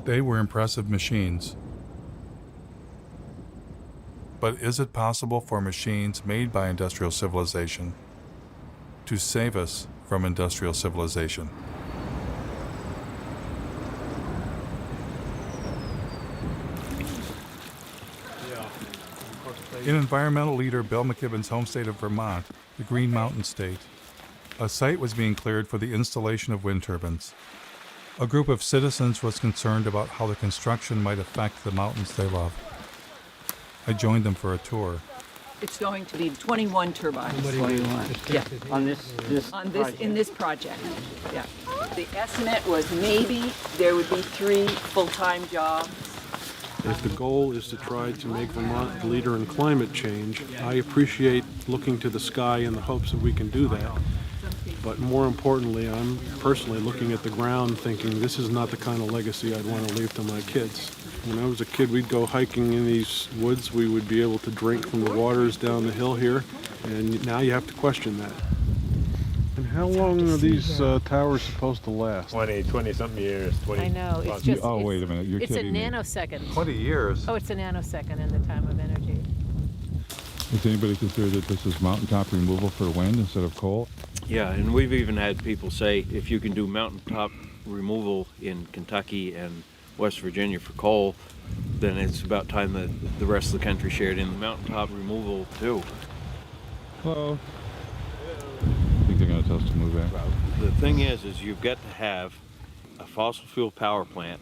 They were impressive machines. But is it possible for machines made by industrial civilization to save us from industrial civilization? In environmental leader Bill McKibben's home state of Vermont, the Green Mountain State, a site was being cleared for the installation of wind turbines. A group of citizens was concerned about how the construction might affect the mountains they love. I joined them for a tour. It's going to be 21 turbines. 21. Yeah. On this In this project. Yeah. The estimate was maybe there would be 3 full-time jobs. If the goal is to try to make Vermont the leader in climate change, I appreciate looking to the sky in the hopes that we can do that. But more importantly, I'm personally looking at the ground thinking this is not the kind of legacy I'd want to leave to my kids. When I was a kid, we'd go hiking in these woods. We would be able to drink from the waters down the hill here, and now you have to question that. And how long are these towers supposed to last? 20-something years. 20. I know. It's just. Oh, wait a minute. You're It's a kidding me. nanosecond. 20 years. Oh, it's a nanosecond in the time of energy. Does anybody consider that this is mountaintop removal for wind instead of coal? Yeah, and we've even had people say if you can do mountaintop removal in Kentucky and West Virginia for coal, then it's about time that the rest of the country shared in the mountaintop removal too. Hello. I think they're going to tell us to move back. The thing is you've got to have a fossil fuel power plant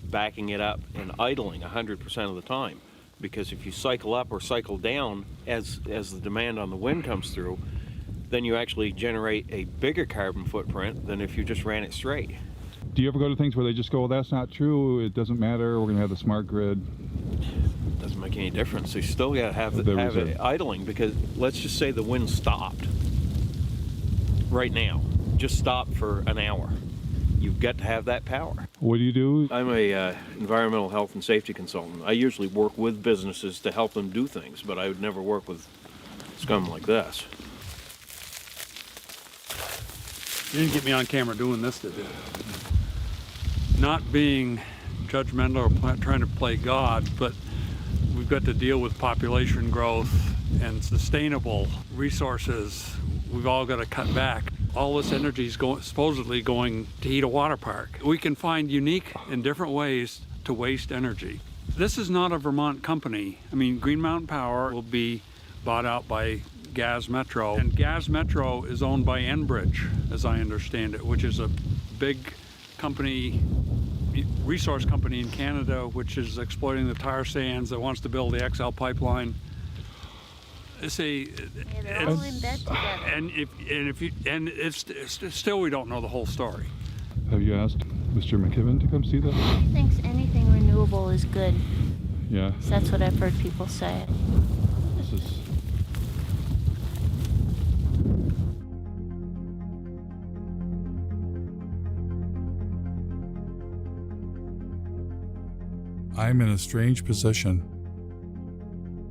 backing it up and idling 100% of the time. Because if you cycle up or cycle down as the demand on the wind comes through, then you actually generate a bigger carbon footprint than if you just ran it straight. Do you ever go to things where they just go, well, that's not true, it doesn't matter, we're going to have the smart grid? Doesn't make any difference. You still got to have it idling, because let's just say the wind stopped right now. Just stopped for an hour. You've got to have that power. What do you do? I'm a environmental health and safety consultant. I usually work with businesses to help them do things, but I would never work with scum like this. You didn't get me on camera doing this, did you? Not being judgmental or trying to play God, but we've got to deal with population growth and sustainable resources. We've all got to cut back. All this energy is supposedly going to heat a water park. We can find unique and different ways to waste energy. This is not a Vermont company. I mean, Green Mountain Power will be bought out by Gas Metro, and Gas Metro is owned by Enbridge, as I understand it, which is a big company, resource company in Canada, which is exploiting the tar sands, that wants to build the XL pipeline. See, they're all in bed together. It's still we don't know the whole story. Have you asked Mr. McKibben to come see that? He thinks anything renewable is good. Yeah. So that's what I've heard people say. This is... I'm in a strange position.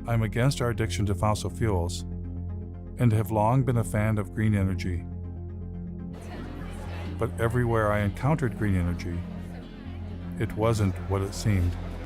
I'm against our addiction to fossil fuels and have long been a fan of green energy. But everywhere I encountered green energy, it wasn't what it seemed.